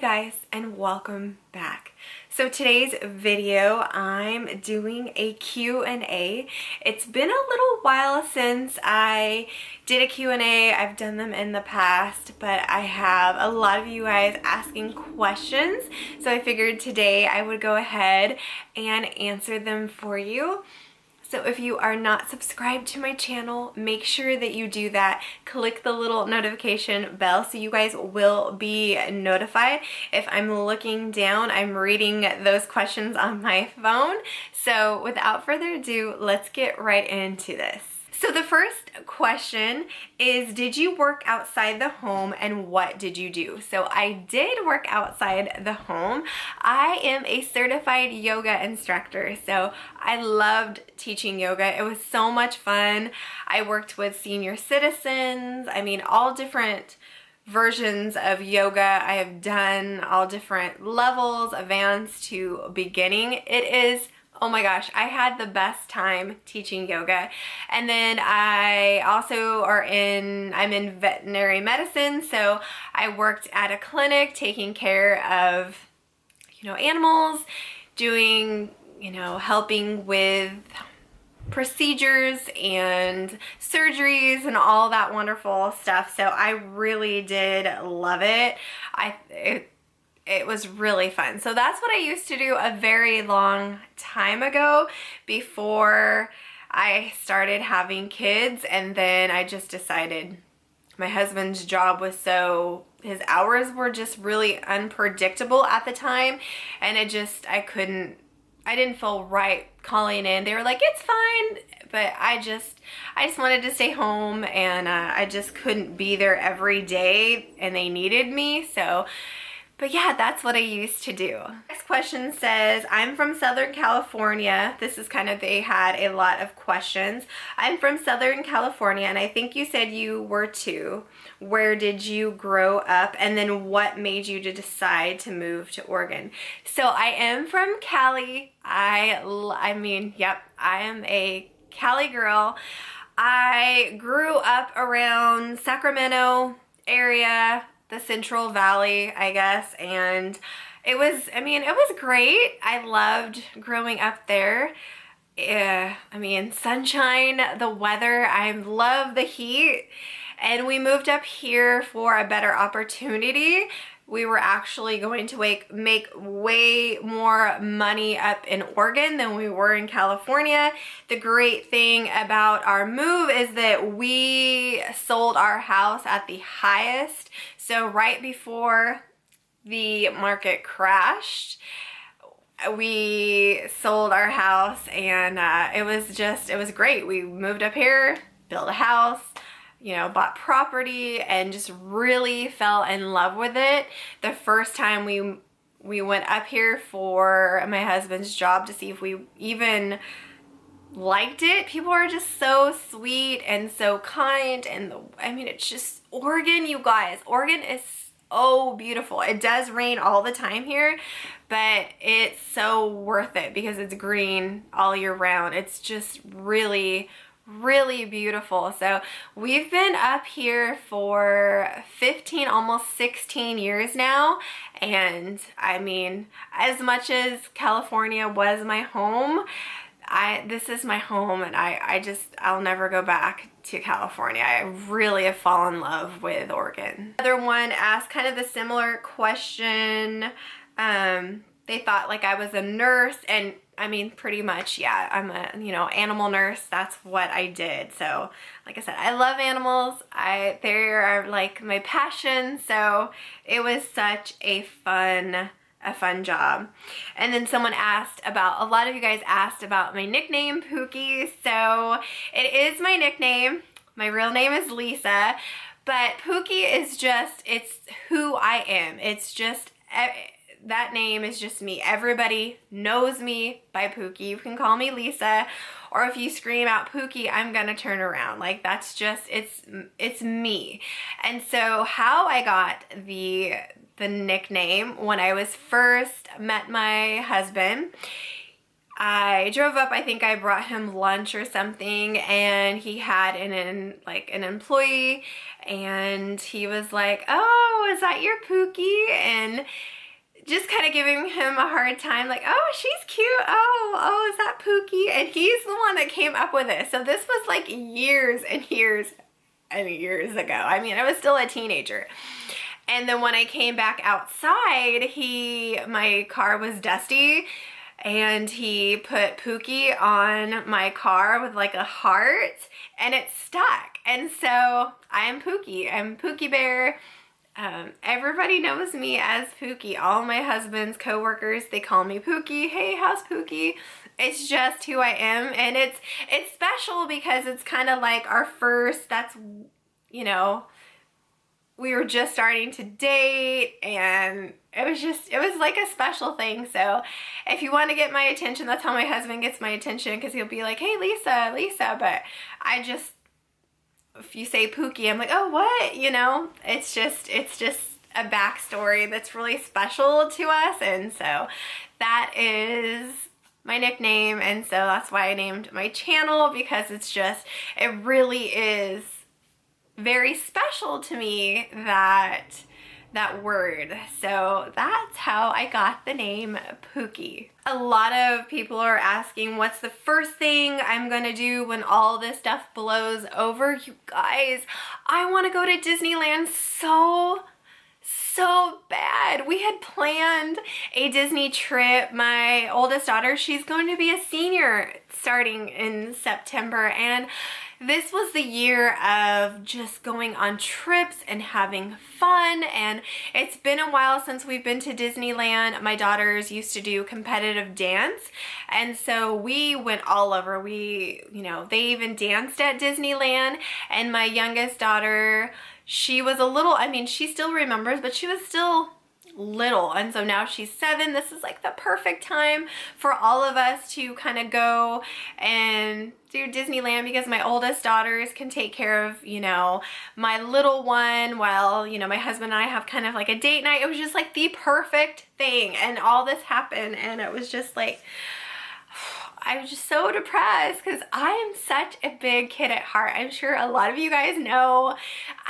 Guys, and welcome back. So today's video, I'm doing a Q&A. It's been a little while since I did a Q&A. I've done them in the past, but I have a lot of you guys asking questions. So I figured today I would go ahead and answer them for you. So if you are not subscribed to my channel, make sure that you do that. Click the little notification bell so you guys will be notified. If I'm looking down, I'm reading those questions on my phone. So without further ado, let's get right into this. So the first question is, did you work outside the home and what did you do? So I did work outside the home. I am a certified yoga instructor, so I loved teaching yoga. It was so much fun. I worked with senior citizens. I mean, all different versions of yoga I have done, all different levels, advanced to beginning. It is, oh my gosh, I had the best time teaching yoga. And then I also I'm in veterinary medicine, so I worked at a clinic taking care of, animals, doing, helping with procedures and surgeries and all that wonderful stuff. So I really did love it. It was really fun. So that's what I used to do a very long time ago before I started having kids. And then I just decided my husband's job was his hours were just really unpredictable at the time. And I didn't feel right calling in. They were like, it's fine. But I just wanted to stay home, and I just couldn't be there every day, and they needed me. But yeah, that's what I used to do. Next question says, I'm from Southern California. This is they had a lot of questions. I'm from Southern California, and I think you said you were too. Where did you grow up? And then what made you to decide to move to Oregon? So I am from Cali. I am a Cali girl. I grew up around Sacramento area, the Central Valley, I guess, and it was great. I loved growing up there. Sunshine, the weather, I love the heat, and we moved up here for a better opportunity. We were actually going to make way more money up in Oregon than we were in California. The great thing about our move is that we sold our house at the highest. So right before the market crashed, we sold our house, and it was great. We moved up here, built a house, bought property, and just really fell in love with it. The first time we went up here for my husband's job to see if we even liked it. People are just so sweet and so kind, and it's just Oregon, you guys. Oregon is so beautiful. It does rain all the time here, but it's so worth it because it's green all year round. It's just really beautiful. So we've been up here for 15, almost 16 years now. And as much as California was my home, this is my home, and I'll never go back to California. I really have fallen in love with Oregon. Another one asked kind of the similar question. They thought I was a nurse, and pretty much, yeah, I'm a, animal nurse. That's what I did. So, like I said, I love animals. They are my passion. So it was such a fun job. And then a lot of you guys asked about my nickname, Pookie. So it is my nickname. My real name is Lisa, but Pookie is it's who I am. It's just, that name is just me. Everybody knows me by Pookie. You can call me Lisa, or if you scream out Pookie, I'm gonna turn around. That's just, it's me. And so how I got the nickname, when I was first met my husband, I drove up, I think I brought him lunch or something, and he had an employee, and he was like, "Oh, is that your Pookie?" And just kind of giving him a hard time, like, "Oh, she's cute. Oh, is that Pookie?" And he's the one that came up with it. So this was like years and years and years ago. I mean, I was still a teenager. And then when I came back outside, my car was dusty, and he put Pookie on my car with like a heart, and it stuck. And so I am Pookie. I'm Pookie Bear. Everybody knows me as Pookie. All my husband's coworkers, they call me Pookie. Hey, how's Pookie? It's just who I am, and it's special because it's kind of like our first, we were just starting to date, and it was like a special thing. So if you want to get my attention, that's how my husband gets my attention, because he'll be like, "Hey, Lisa, but if you say Pookie, I'm like, "Oh, what?" It's just a backstory that's really special to us, and so that is my nickname, and so that's why I named my channel, because it really is very special to me, that word. So that's how I got the name Pookie. A lot of people are asking, what's the first thing I'm gonna do when all this stuff blows over? You guys, I want to go to Disneyland so bad. We had planned a Disney trip. My oldest daughter, she's going to be a senior starting in September, and this was the year of just going on trips and having fun, and it's been a while since we've been to Disneyland. My daughters used to do competitive dance, and so we went all over. They even danced at Disneyland, and my youngest daughter, she was she still remembers, but she was still little, and so now she's 7. This is like the perfect time for all of us to kind of go and do Disneyland, because my oldest daughters can take care of my little one, while my husband and I have kind of like a date night. It was just like the perfect thing, and all this happened, and it was just like, I was just so depressed, because I am such a big kid at heart. I'm sure a lot of you guys know.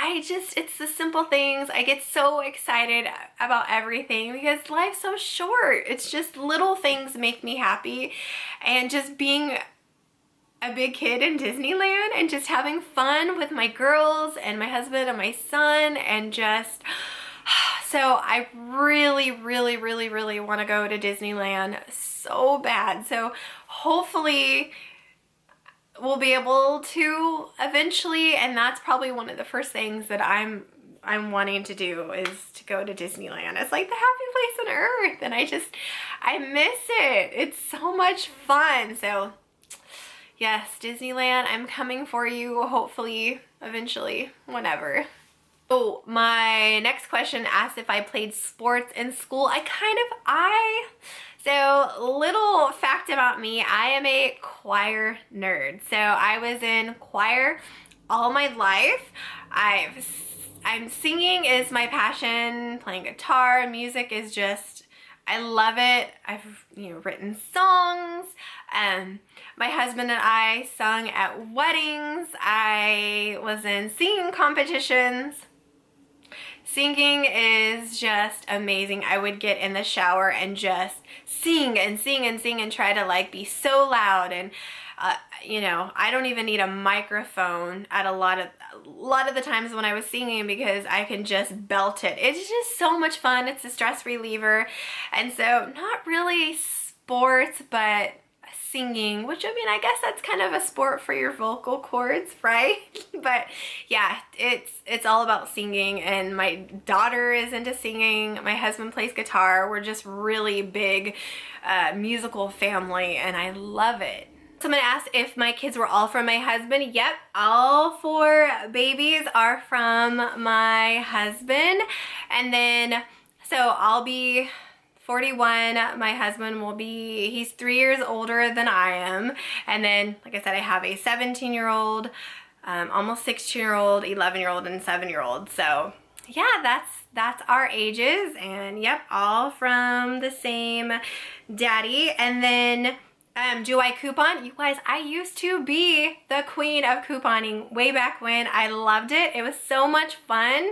It's the simple things. I get so excited about everything, because life's so short. It's just little things make me happy, and just being a big kid in Disneyland and just having fun with my girls and my husband and my son, and just... So I really, really, really, really want to go to Disneyland so bad. So hopefully we'll be able to eventually, and that's probably one of the first things that I'm wanting to do, is to go to Disneyland. It's like the happy place on earth, and I miss it. It's so much fun. So yes, Disneyland, I'm coming for you, hopefully, eventually, whenever. Oh, my next question asked if I played sports in school. So little fact about me, I am a choir nerd. So I was in choir all my life. Singing is my passion. Playing guitar, music is just, I love it. I've written songs. My husband and I sung at weddings. I was in singing competitions. Singing is just amazing. I would get in the shower and just sing and sing and sing, and try to be so loud, and I don't even need a microphone at a lot of the times when I was singing, because I can just belt it. It's just so much fun. It's a stress reliever. And so not really sports, but singing, which I guess that's kind of a sport for your vocal cords, right? But yeah, it's all about singing, and my daughter is into singing. My husband plays guitar. We're just really big musical family, and I love it. Someone asked if my kids were all from my husband. Yep, all 4 babies are from my husband. And then, so I'll be 41, my husband he's 3 years older than I am. And then, like I said, I have a 17-year-old, almost 16-year-old, 11-year-old, and 7-year-old. So yeah, that's our ages, and yep, all from the same daddy. And then Do I coupon? You guys, I used to be the queen of couponing way back when. I loved it. It was so much fun.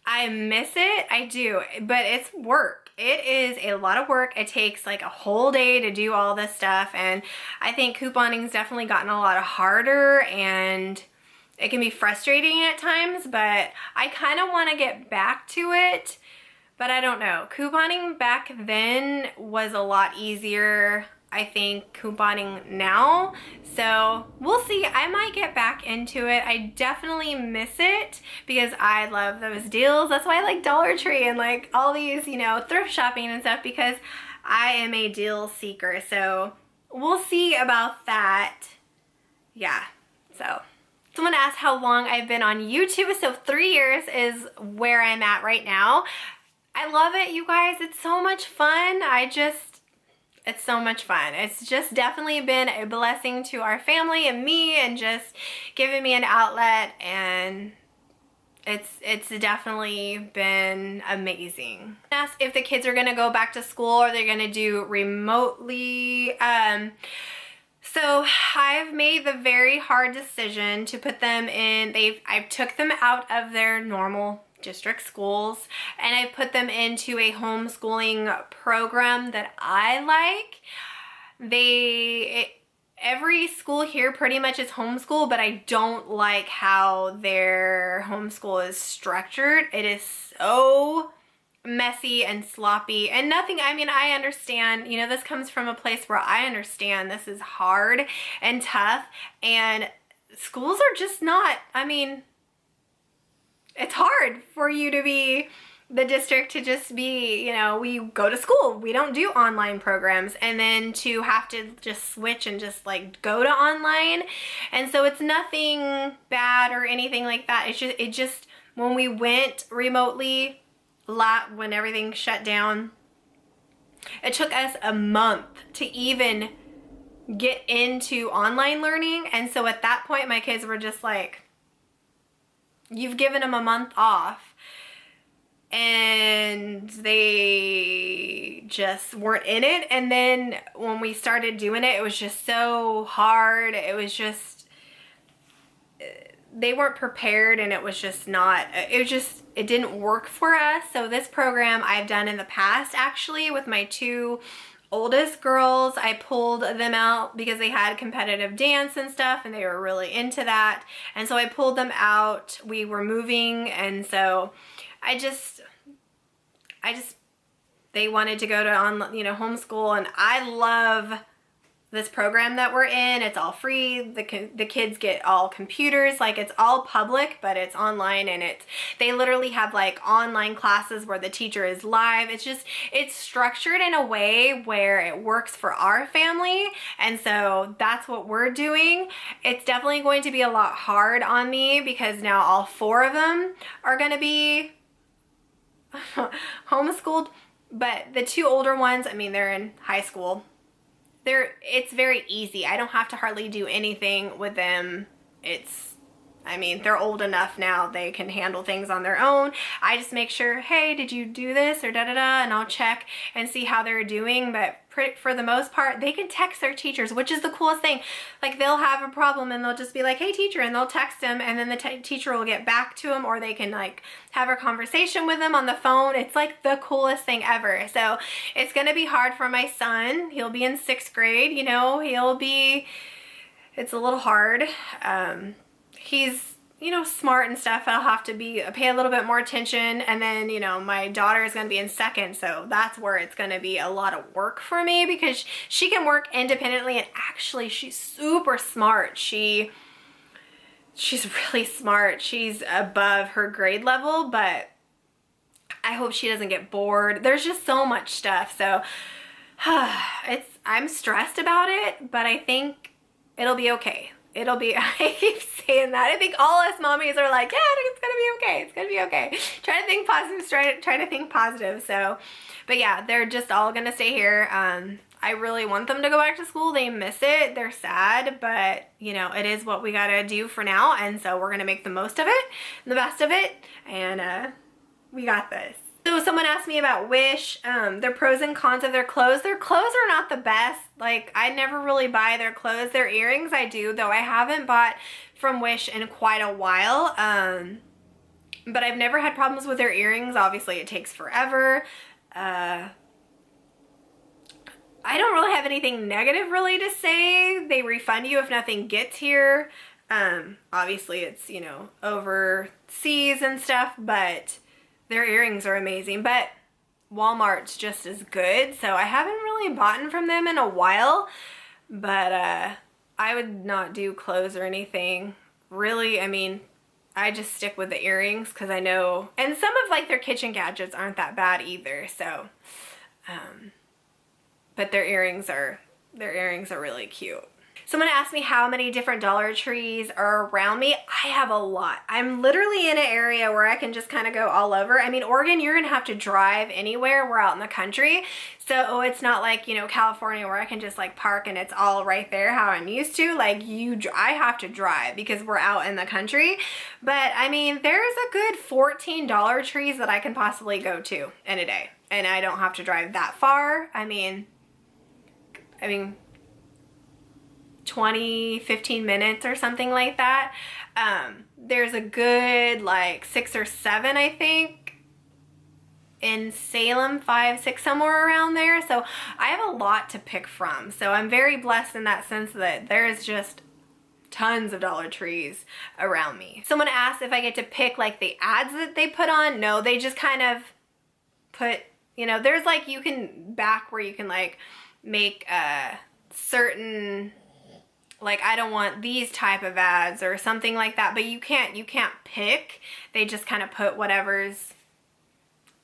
I miss it. I do, but it's work. It is a lot of work. It takes like a whole day to do all this stuff, and I think couponing's definitely gotten a lot harder, and it can be frustrating at times, but I kind of want to get back to it, but I don't know. Couponing back then was a lot easier, I think, couponing now. So we'll see. I might get back into it. I definitely miss it because I love those deals. That's why I like Dollar Tree and like all these, you know, thrift shopping and stuff, because I am a deal seeker. So we'll see about that. Yeah. So someone asked how long I've been on YouTube. So 3 years is where I'm at right now. I love it, you guys. It's so much fun. It's so much fun. It's just definitely been a blessing to our family and me, and just giving me an outlet, and it's definitely been amazing. Ask if the kids are gonna go back to school or they're gonna do remotely. So I've made the very hard decision to put them in, I took them out of their normal district schools, and I put them into a homeschooling program that I like. Every school here pretty much is homeschool, but I don't like how their homeschool is structured. It is so messy and sloppy and nothing. I mean, I understand, you know, this comes from a place where I understand this is hard and tough, and schools are just not, I mean, it's hard for you to be the district to just be, you know, we go to school, we don't do online programs, and then to have to just switch and just like go to online. And so it's nothing bad or anything like that. It just when we went remotely, when everything shut down, it took us a month to even get into online learning. And so at that point, my kids were just like, you've given them a month off, and they just weren't in it. And then when we started doing it, it was just so hard. It was just, they weren't prepared, and it was just not, it didn't work for us. So this program I've done in the past, actually, with my two oldest girls. I pulled them out because they had competitive dance and stuff, and they were really into that. And so I pulled them out. We were moving, and so they wanted to go to homeschool, and I love this program that we're in. It's all free. The kids get all computers, like it's all public, but it's online, and they literally have like online classes where the teacher is live. It's structured in a way where it works for our family, and so that's what we're doing. It's definitely going to be a lot hard on me because now all four of them are going to be homeschooled, but the two older ones, I mean, they're in high school. It's very easy. I don't have to hardly do anything with them. I mean, they're old enough now, they can handle things on their own. I just make sure, hey, did you do this or da-da-da, and I'll check and see how they're doing. But for the most part, they can text their teachers, which is the coolest thing. Like, they'll have a problem and they'll just be like, hey, teacher, and they'll text them, and then the teacher will get back to them, or they can like have a conversation with them on the phone. It's like the coolest thing ever. So it's gonna be hard for my son. He'll be in 6th grade, you know, it's a little hard. He's, you know, smart and stuff. I'll have to pay a little bit more attention. And then, you know, my daughter is going to be in 2nd. So that's where it's going to be a lot of work for me, because she can work independently. And actually, she's super smart. She's really smart. She's above her grade level, but I hope she doesn't get bored. There's just so much stuff. So I'm stressed about it, but I think it'll be okay. I keep saying that. I think all us mommies are like, yeah, it's gonna be okay. It's gonna be okay. Try to think positive, try to think positive. So, but yeah, they're just all gonna stay here. I really want them to go back to school. They miss it. They're sad, but you know, it is what we gotta do for now. And so we're gonna make the most of it, the best of it, and we got this. So someone asked me about Wish, their pros and cons of their clothes. Their clothes are not the best. Like, I never really buy their clothes. Their earrings I do, though I haven't bought from Wish in quite a while. But I've never had problems with their earrings. Obviously, it takes forever. I don't really have anything negative really to say. They refund you if nothing gets here. Obviously, it's, you know, overseas and stuff, but their earrings are amazing. But Walmart's just as good, so I haven't really bought from them in a while. But I would not do clothes or anything. Really, I mean, I just stick with the earrings because I know, and some of like their kitchen gadgets aren't that bad either. So, but their earrings are really cute. Someone asked me how many different Dollar Trees are around me. I have a lot. I'm literally in an area where I can just kind of go all over. I mean, Oregon, you're gonna have to drive anywhere. We're out in the country. So it's not like, you know, California where I can just like park and it's all right there how I'm used to. Like I have to drive because we're out in the country. But I mean, there's a good 14 Dollar Trees that I can possibly go to in a day. And I don't have to drive that far. I mean, 20, 15 minutes or something like that. There's a good like 6 or 7, I think, in Salem, 5, 6, somewhere around there. So I have a lot to pick from. So I'm very blessed in that sense that there's just tons of Dollar Trees around me. Someone asked if I get to pick like the ads that they put on. No, they just kind of put, you know, there's like, you can back where you can like make certain, like, I don't want these type of ads or something like that, but you can't pick. They just kind of put whatever's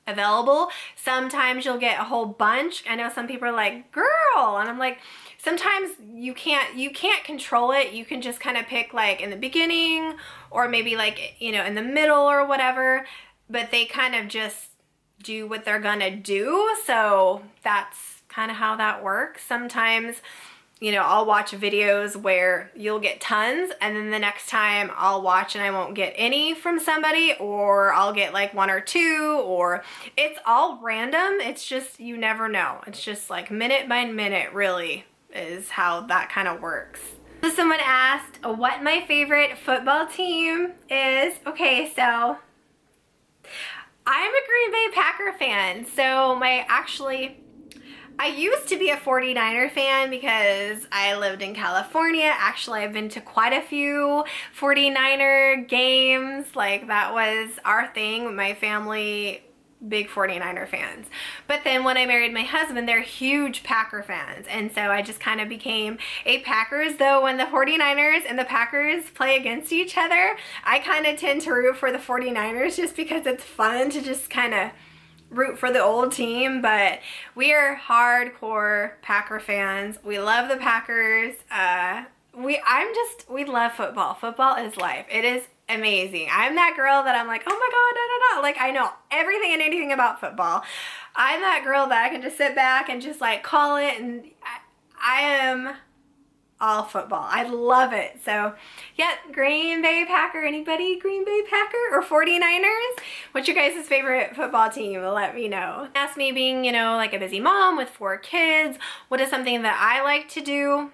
available. Sometimes you'll get a whole bunch. I know some people are like, girl, and I'm like, sometimes you can't control it. You can just kind of pick like in the beginning or maybe like, you know, in the middle or whatever, but they kind of just do what they're gonna do. So that's kind of how that works. Sometimes, you know, I'll watch videos where you'll get tons and then the next time I'll watch and I won't get any from somebody, or I'll get like 1 or 2, or it's all random. It's just, you never know. It's just like minute by minute really is how that kind of works. So someone asked what my favorite football team is. Okay, so I'm a Green Bay Packer fan. So I used to be a 49er fan because I lived in California. Actually, I've been to quite a few 49er games. Like, that was our thing. My family, big 49er fans. But then when I married my husband, they're huge Packer fans. And so I just kind of became a Packers. Though when the 49ers and the Packers play against each other, I kind of tend to root for the 49ers just because it's fun to just kind of root for the old team. But we are hardcore Packer fans. We love the Packers. We love football. Football is life. It is amazing. I'm that girl that I'm like, oh my god, da, da, da. Like, I know everything and anything about football. I'm that girl that I can just sit back and just like call it, and I am all football. I love it. So yeah, Green Bay Packer. Anybody Green Bay Packer or 49ers? What's your guys' favorite football team? Let me know. Ask me, being, you know, like a busy mom with 4 kids, what is something that I like to do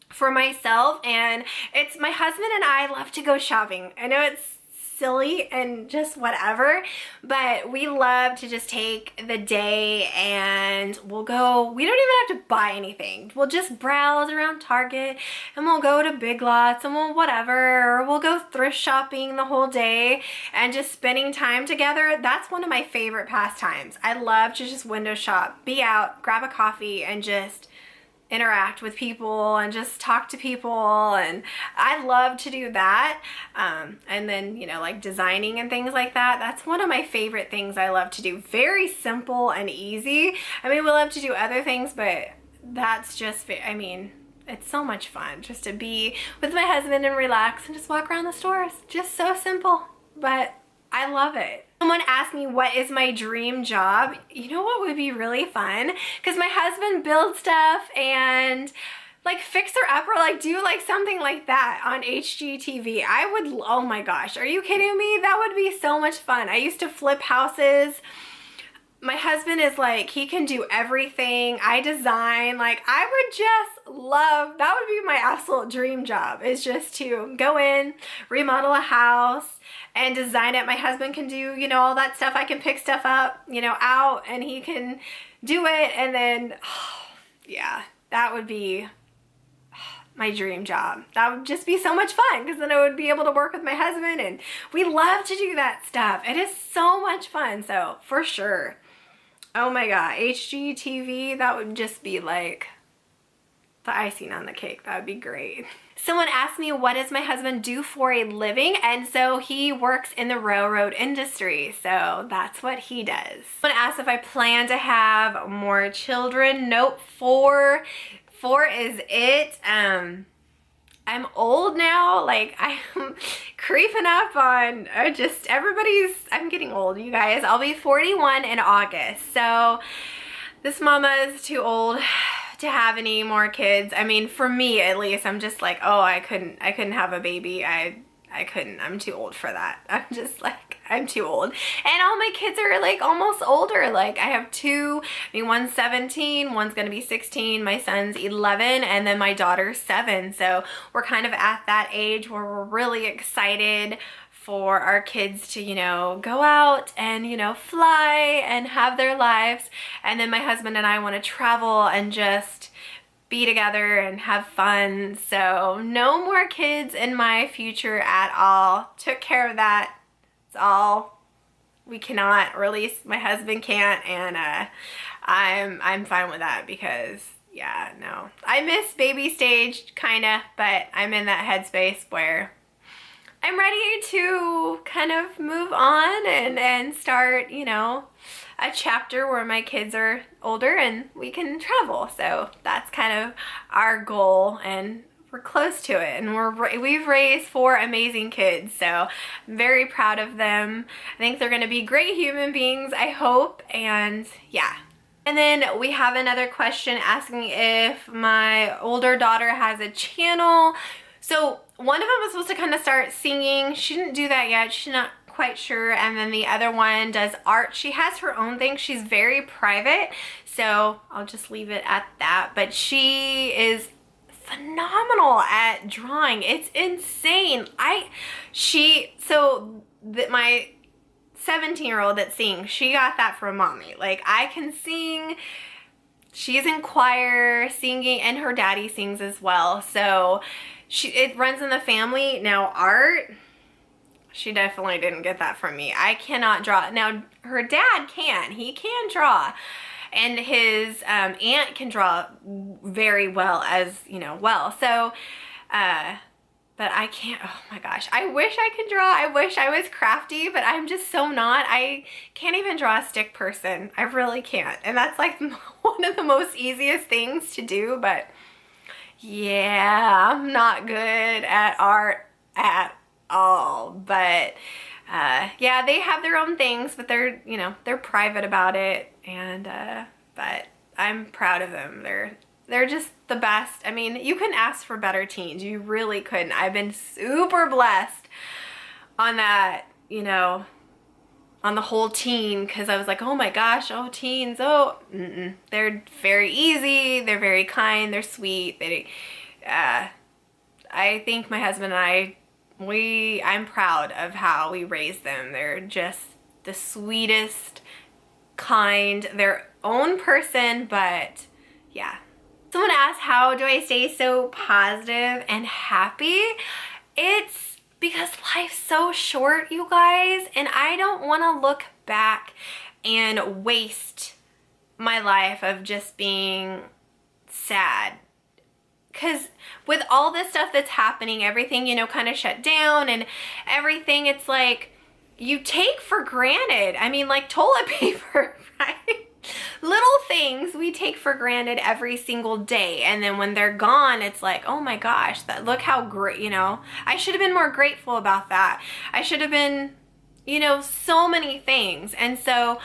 for myself? And it's, my husband and I love to go shopping. I know it's silly and just whatever, but we love to just take the day and we'll go, we don't even have to buy anything. We'll just browse around Target and we'll go to Big Lots and we'll whatever, or we'll go thrift shopping the whole day and just spending time together. That's one of my favorite pastimes. I love to just window shop, be out, grab a coffee, and just interact with people and just talk to people, and I love to do that. And then, you know, like designing and things like that, that's one of my favorite things I love to do. Very simple and easy. I mean, we love to do other things, but that's just, I mean, it's so much fun just to be with my husband and relax and just walk around the stores. Just so simple, but I love it. Someone asked me what is my dream job. You know what would be really fun? Because my husband builds stuff and like Fixer Upper, like do like something like that on HGTV. I would, oh my gosh, are you kidding me? That would be so much fun. I used to flip houses. My husband is like, he can do everything. I design, like I would just love, that would be my absolute dream job, is just to go in, remodel a house and design it. My husband can do, you know, all that stuff. I can pick stuff up, you know, out, and he can do it. And then, oh, yeah, that would be my dream job. That would just be so much fun, because then I would be able to work with my husband, and we love to do that stuff. It is so much fun. So for sure. Oh my God, HGTV, that would just be like the icing on the cake. That would be great. Someone asked me, what does my husband do for a living? And so he works in the railroad industry. So that's what he does. Someone asked if I plan to have more children. Nope, four is it. I'm old now, like I'm creeping up on just everybody's, I'm getting old, you guys. I'll be 41 in August. So this mama is too old to have any more kids. I mean, for me at least, I'm just like, oh, I couldn't have a baby. I couldn't, I'm too old for that. I'm just like, I'm too old. And all my kids are like almost older. Like I have two, I mean, one's 17, one's gonna be 16, my son's 11, and then my daughter's 7. So we're kind of at that age where we're really excited for our kids to, you know, go out and, you know, fly and have their lives. And then my husband and I want to travel and just be together and have fun. So no more kids in my future at all. Took care of that. It's all we cannot, or at least my husband can't, and I'm fine with that, because yeah, no. I miss baby stage kinda, but I'm in that headspace where I'm ready to kind of move on and start, you know, a chapter where my kids are older and we can travel. So that's kind of our goal, and we're close to it. And we've raised 4 amazing kids, so I'm very proud of them. I think they're gonna be great human beings, I hope, and yeah. And then we have another question asking if my older daughter has a channel. So one of them was supposed to kind of start singing. She didn't do that yet. She's not quite sure. And then the other one does art. She has her own thing. She's very private, so I'll just leave it at that. But she is phenomenal at drawing. It's insane. My 17-year-old that sings, she got that from mommy. Like, I can sing. She's in choir singing, and her daddy sings as well. So it runs in the family. Now art, she definitely didn't get that from me. I cannot draw. Now her dad can. He can draw. And his aunt can draw very well, as you know, well. So, but I can't, oh my gosh. I wish I could draw. I wish I was crafty, but I'm just so not. I can't even draw a stick person. I really can't. And that's like one of the most easiest things to do, but yeah, I'm not good at art at all. But yeah, they have their own things, but they're, you know, they're private about it. And but I'm proud of them. They're just the best. I mean, you couldn't ask for better teens. You really couldn't. I've been super blessed on that, you know, on the whole teen, because I was like, oh my gosh, oh teens, oh, they're very easy, they're very kind, they're sweet. I think my husband and I'm proud of how we raised them. They're just the sweetest, kind, their own person, but yeah. Someone asked, how do I stay so positive and happy? It's because life's so short, you guys, and I don't want to look back and waste my life of just being sad. Because with all this stuff that's happening, everything, you know, kind of shut down and everything, it's like you take for granted. I mean, like toilet paper, right? Little things we take for granted every single day, and then when they're gone, it's like, oh my gosh, look how great, you know, I should have been more grateful about that. I should have been, you know, so many things. And so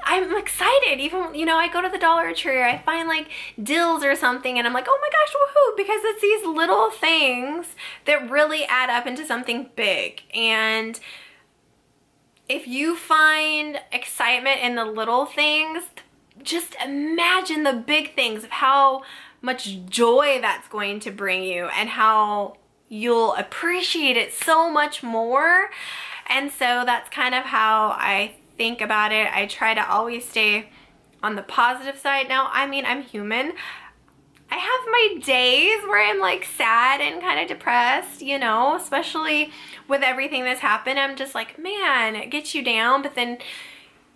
I'm excited. Even, you know, I go to the Dollar Tree, or I find like deals or something, and I'm like, oh my gosh, woohoo, because it's these little things that really add up into something big. And if you find excitement in the little things, just imagine the big things of how much joy that's going to bring you and how you'll appreciate it so much more. And so that's kind of how I think about it. I try to always stay on the positive side. Now, I mean, I'm human. I have my days where I'm like sad and kind of depressed, you know, especially with everything that's happened. I'm just like, man, it gets you down. But then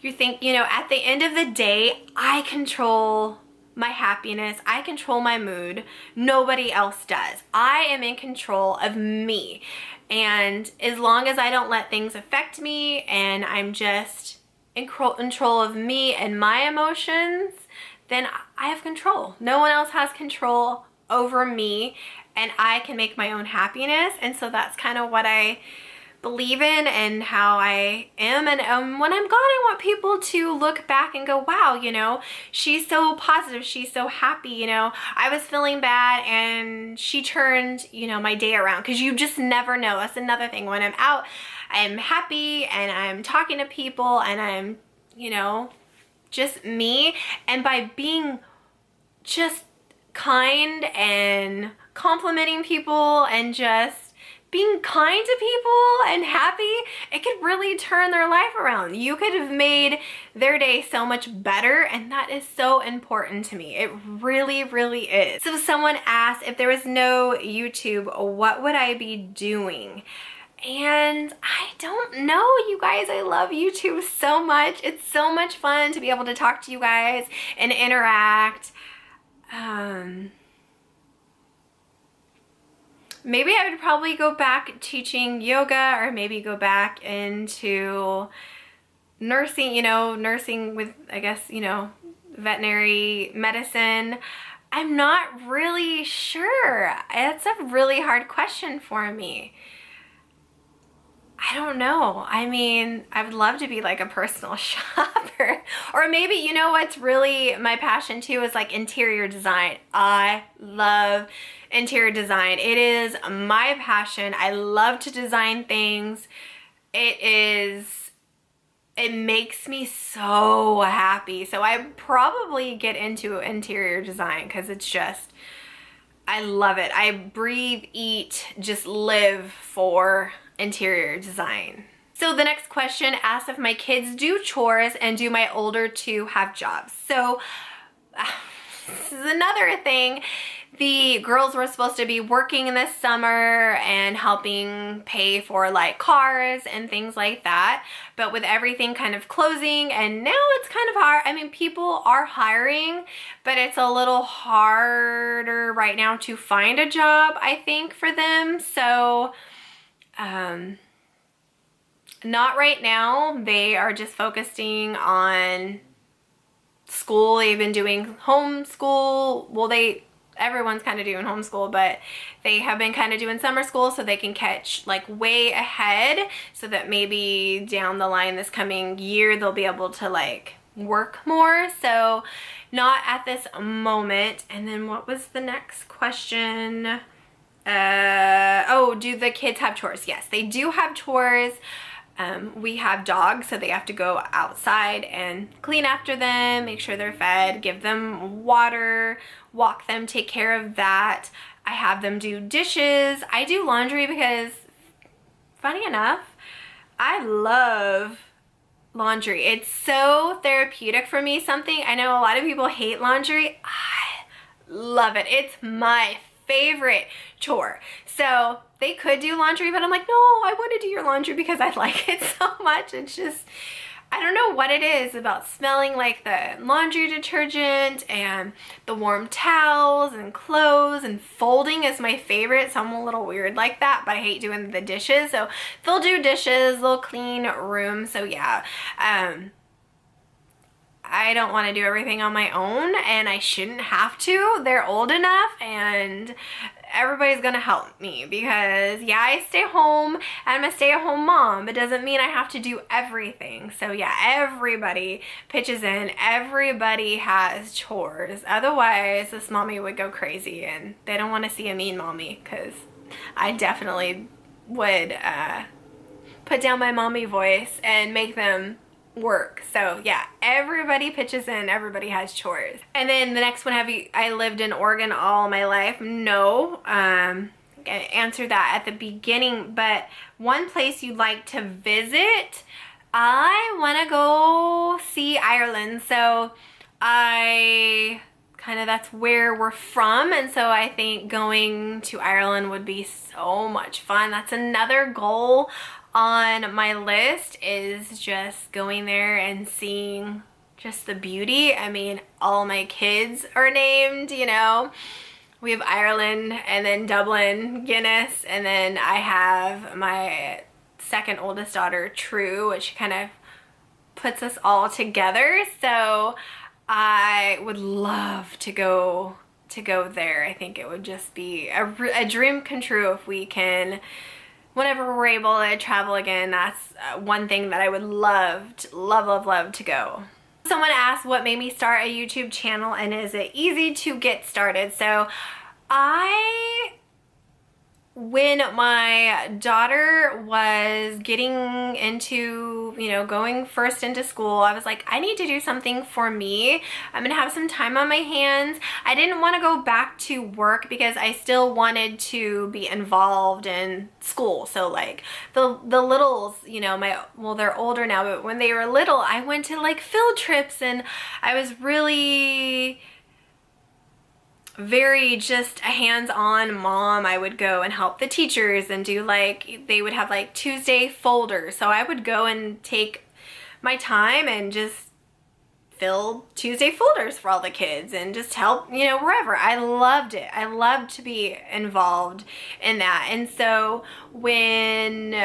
you think, you know, at the end of the day, I control my happiness. I control my mood. Nobody else does. I am in control of me. And as long as I don't let things affect me and I'm just in control of me and my emotions, then I have control. No one else has control over me, and I can make my own happiness. And so that's kind of what I believe in and how I am. And when I'm gone, I want people to look back and go, wow, you know, she's so positive, she's so happy, you know, I was feeling bad and she turned, you know, my day around. Because you just never know. That's another thing. When I'm out, I'm happy and I'm talking to people and I'm, you know, just me. And by being just kind and complimenting people and just being kind to people and happy, it could really turn their life around. You could have made their day so much better, and that is so important to me. It really, really is. So someone asked, if there was no YouTube, what would I be doing? And I don't know, you guys. I love YouTube so much. It's so much fun to be able to talk to you guys and interact. Maybe I would probably go back teaching yoga, or maybe go back into nursing, you know, nursing with, I guess, you know, veterinary medicine. I'm not really sure. It's a really hard question for me. I don't know. I mean, I would love to be like a personal shopper. Or maybe, you know what's really my passion too is like interior design. I love interior design. It is my passion. I love to design things. It makes me so happy. So I probably get into interior design because it's just, I love it. I breathe, eat, just live for interior design. So the next question asks if my kids do chores and do my older two have jobs. So this is another thing. The girls were supposed to be working this summer and helping pay for like cars and things like that. But with everything kind of closing, and now it's kind of hard. I mean, people are hiring, but it's a little harder right now to find a job, I think, for them. So not right now. They are just focusing on school. They've been doing homeschool. Well, everyone's kind of doing homeschool, but they have been kind of doing summer school so they can catch like way ahead, so that maybe down the line this coming year they'll be able to like work more. So not at this moment. And then what was the next question? Oh, do the kids have chores? Yes, they do have chores. We have dogs, so they have to go outside and clean after them, make sure they're fed, give them water, walk them, take care of that. I have them do dishes. I do laundry because, funny enough, I love laundry. It's so therapeutic for me. Something, I know a lot of people hate laundry. I love it. It's my favorite chore. So they could do laundry, but I'm like, no, I want to do your laundry because I like it so much. It's just, I don't know what it is about smelling like the laundry detergent and the warm towels and clothes, and folding is my favorite. So I'm a little weird like that, but I hate doing the dishes. So they'll do dishes, they'll clean rooms. So yeah, I don't want to do everything on my own, and I shouldn't have to. They're old enough, and everybody's gonna help me because yeah, I stay home and I'm a stay-at-home mom. It doesn't mean I have to do everything. So yeah, everybody pitches in. Everybody has chores. Otherwise, this mommy would go crazy, and they don't want to see a mean mommy, because I definitely would put down my mommy voice and make them work. So yeah, everybody pitches in, everybody has chores. And then the next one, I lived in Oregon all my life? No. I answered that at the beginning, but one place you'd like to visit, I want to go see Ireland. So that's where we're from, and so I think going to Ireland would be so much fun. That's another goal on my list, is just going there and seeing just the beauty. I mean, all my kids are named, you know. We have Ireland, and then Dublin, Guinness, and then I have my second oldest daughter, True, which kind of puts us all together. So I would love to go there. I think it would just be a dream come true if we can, whenever we're able to travel again. That's one thing that I would love to go. Someone asked what made me start a YouTube channel, and is it easy to get started? So when my daughter was getting into, you know, going first into school, I was like, I need to do something for me. I'm gonna have some time on my hands. I didn't want to go back to work because I still wanted to be involved in school. So like the littles, you know, well, they're older now, but when they were little, I went to like field trips, and I was really very just a hands-on mom. I would go and help the teachers and do, like, they would have like Tuesday folders, so I would go and take my time and just fill Tuesday folders for all the kids and just help, you know, wherever. I loved it. I loved to be involved in that. And so when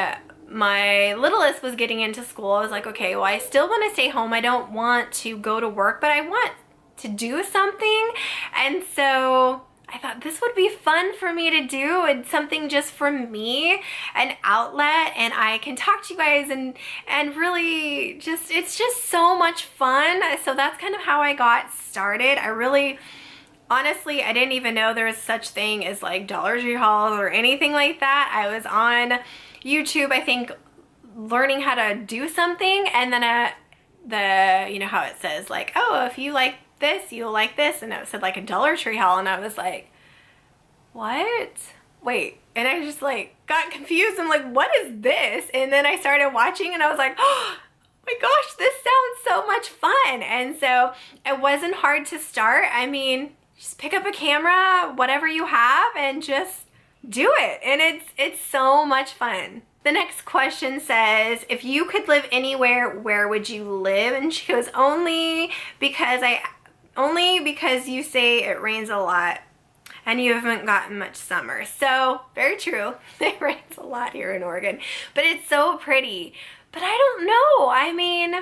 my littlest was getting into school, I was like, okay, well, I still want to stay home. I don't want to go to work, but I want to do something. And so I thought this would be fun for me to do, and something just for me, an outlet, and I can talk to you guys and really just, it's just so much fun. So that's kind of how I got started. Honestly, I didn't even know there was such thing as like Dollar Tree hauls or anything like that. I was on YouTube, I think, learning how to do something, and then you know how it says like, oh, if you like this, you'll like this, and it said like a Dollar Tree haul, and I was like, what? Wait. And I just like got confused. I'm like, what is this? And then I started watching, and I was like, oh my gosh, this sounds so much fun. And so it wasn't hard to start. I mean, just pick up a camera, whatever you have, and just do it. And it's so much fun. The next question says, if you could live anywhere, where would you live? And she goes, only because you say it rains a lot and you haven't gotten much summer. So very true. It rains a lot here in Oregon, but it's so pretty. But I don't know. I mean,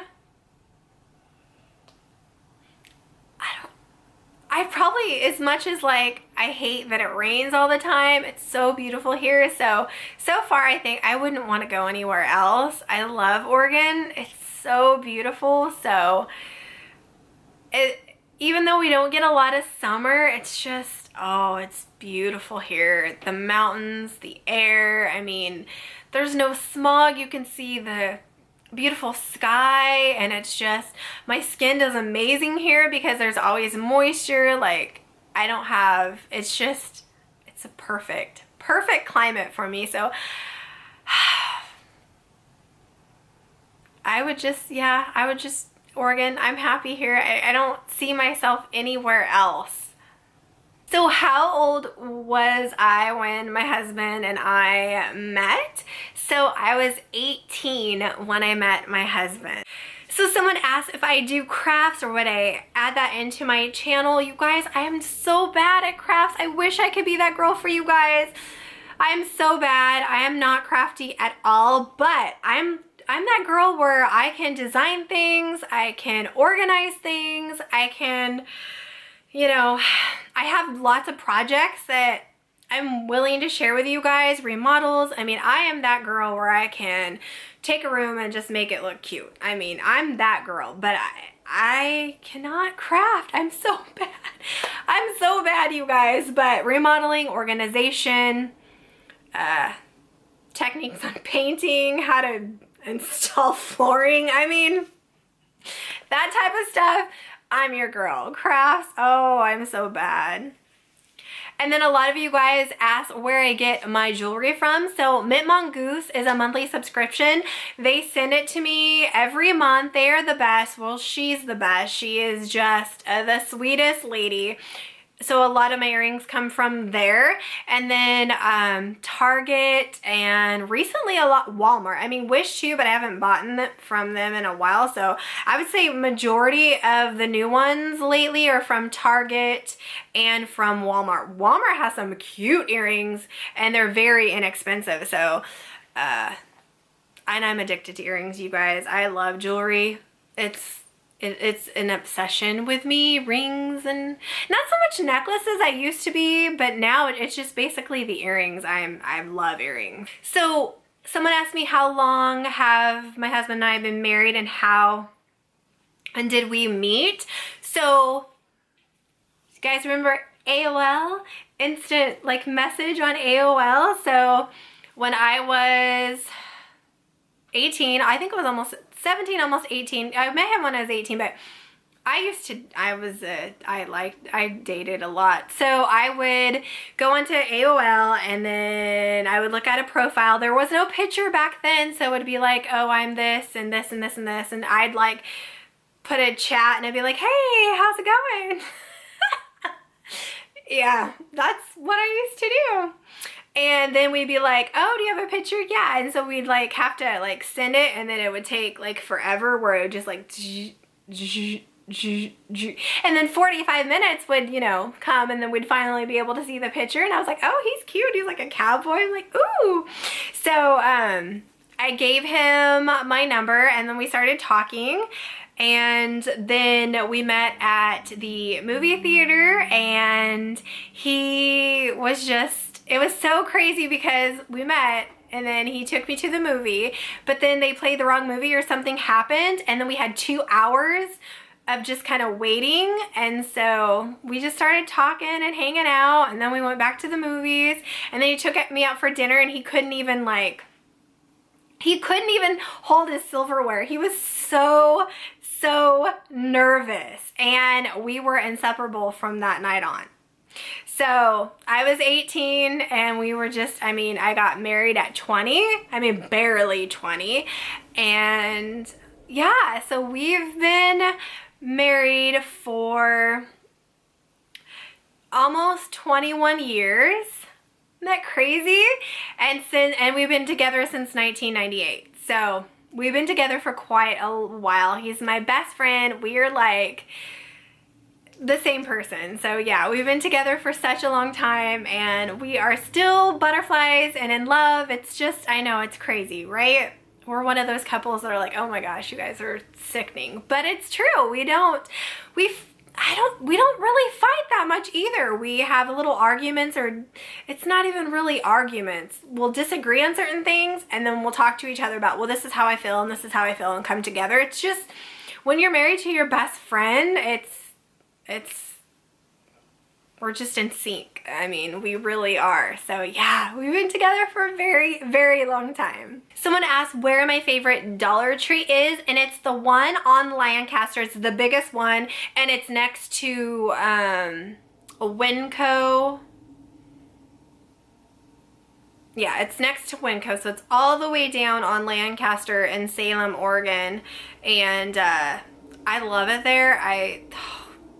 I probably, as much as like I hate that it rains all the time, it's so beautiful here. So far I think I wouldn't want to go anywhere else. I love Oregon. It's so beautiful. So even though we don't get a lot of summer, it's just, oh, it's beautiful here. The mountains, the air, I mean, there's no smog. You can see the beautiful sky, and it's just, my skin does amazing here because there's always moisture. Like, I don't have, it's just, it's a perfect climate for me. So I would just Oregon. I'm happy here. I don't see myself anywhere else. So how old was I when my husband and I met? So I was 18 when I met my husband. So someone asked if I do crafts or would I add that into my channel. You guys, I am so bad at crafts. I wish I could be that girl for you guys. I am so bad. I am not crafty at all, but I'm that girl where I can design things, I can organize things, I can, you know, I have lots of projects that I'm willing to share with you guys, remodels. I mean, I am that girl where I can take a room and just make it look cute. I mean, I'm that girl, but I cannot craft. I'm so bad. I'm so bad, you guys. But remodeling, organization, techniques on painting, how to install flooring. I mean, that type of stuff, I'm your girl. Crafts, oh, I'm so bad. And then a lot of you guys ask where I get my jewelry from. So Mint Mongoose is a monthly subscription. They send it to me every month. They are the best. Well, she's the best. She is just the sweetest lady. So a lot of my earrings come from there. And then Target, and recently a lot Walmart. I mean, Wish too, but I haven't bought from them in a while. So I would say majority of the new ones lately are from Target and from Walmart. Walmart has some cute earrings and they're very inexpensive. So, and I'm addicted to earrings, you guys. I love jewelry. It's an obsession with me, rings, and not so much necklaces I used to be, but now it's just basically the earrings. I love earrings. So someone asked me how long have my husband and I been married and did we meet? So you guys remember AOL? Instant like message on AOL. So when I was 18, I think it was almost 17, almost 18. I met him when I was 18, but I dated a lot. So I would go into AOL and then I would look at a profile. There was no picture back then, so it would be like, oh, I'm this and this and this and this. And I'd like put a chat and I'd be like, hey, how's it going? Yeah, that's what I used to do. And then we'd be like, oh, do you have a picture? Yeah. And so we'd like have to like send it, and then it would take like forever, where it would just like and then 45 minutes would, you know, come, and then we'd finally be able to see the picture. And I was like, oh, he's cute. He's like a cowboy. I'm like, ooh. So I gave him my number, and then we started talking. And then we met at the movie theater, and he was just, it was so crazy because we met and then he took me to the movie, but then they played the wrong movie or something happened, and then we had 2 hours of just kind of waiting. And so we just started talking and hanging out, and then we went back to the movies, and then he took me out for dinner, and he couldn't even hold his silverware. He was so nervous, and we were inseparable from that night on. So I was 18 and we were just, I mean, I got married at 20, I mean, barely 20. And yeah, so we've been married for almost 21 years. Isn't that crazy? And we've been together since 1998. So we've been together for quite a while. He's my best friend. We're like the same person. So yeah, we've been together for such a long time, and we are still butterflies and in love. It's just, I know, it's crazy, right? We're one of those couples that are like, oh my gosh, you guys are sickening. But it's true. We don't really fight that much either. We have little arguments, or it's not even really arguments. We'll disagree on certain things, and then we'll talk to each other about, well, this is how I feel and this is how I feel, and come together. It's just, when you're married to your best friend, we're just in sync. I mean, we really are. So yeah, we've been together for a very, very long time. Someone asked where my favorite Dollar Tree is, and it's the one on Lancaster. It's the biggest one, and it's next to a Winco. Yeah, it's next to Winco, so it's all the way down on Lancaster in Salem, Oregon, and I love it there.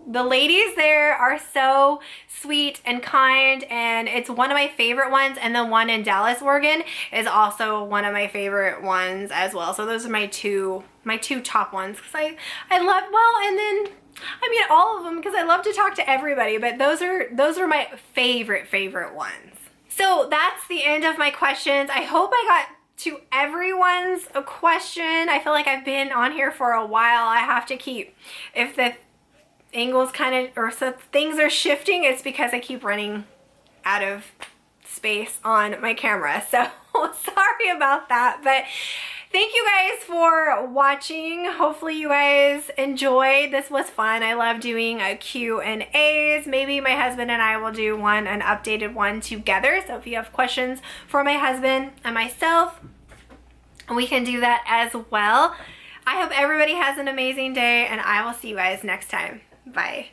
The ladies there are so sweet and kind, and it's one of my favorite ones. And the one in Dallas, Oregon is also one of my favorite ones as well. So those are my two top ones, because I love, well, and then I mean all of them, because I love to talk to everybody, but those are my favorite ones. So that's the end of my questions. I hope I got to everyone's question. I feel like I've been on here for a while. I have to keep, if the angles kind of, or so things are shifting, it's because I keep running out of space on my camera. So sorry about that, but thank you guys for watching. Hopefully you guys enjoyed. This was fun. I love doing Q&As. Maybe my husband and I will do an updated one together. So if you have questions for my husband and myself, we can do that as well. I hope everybody has an amazing day, and I will see you guys next time. Bye.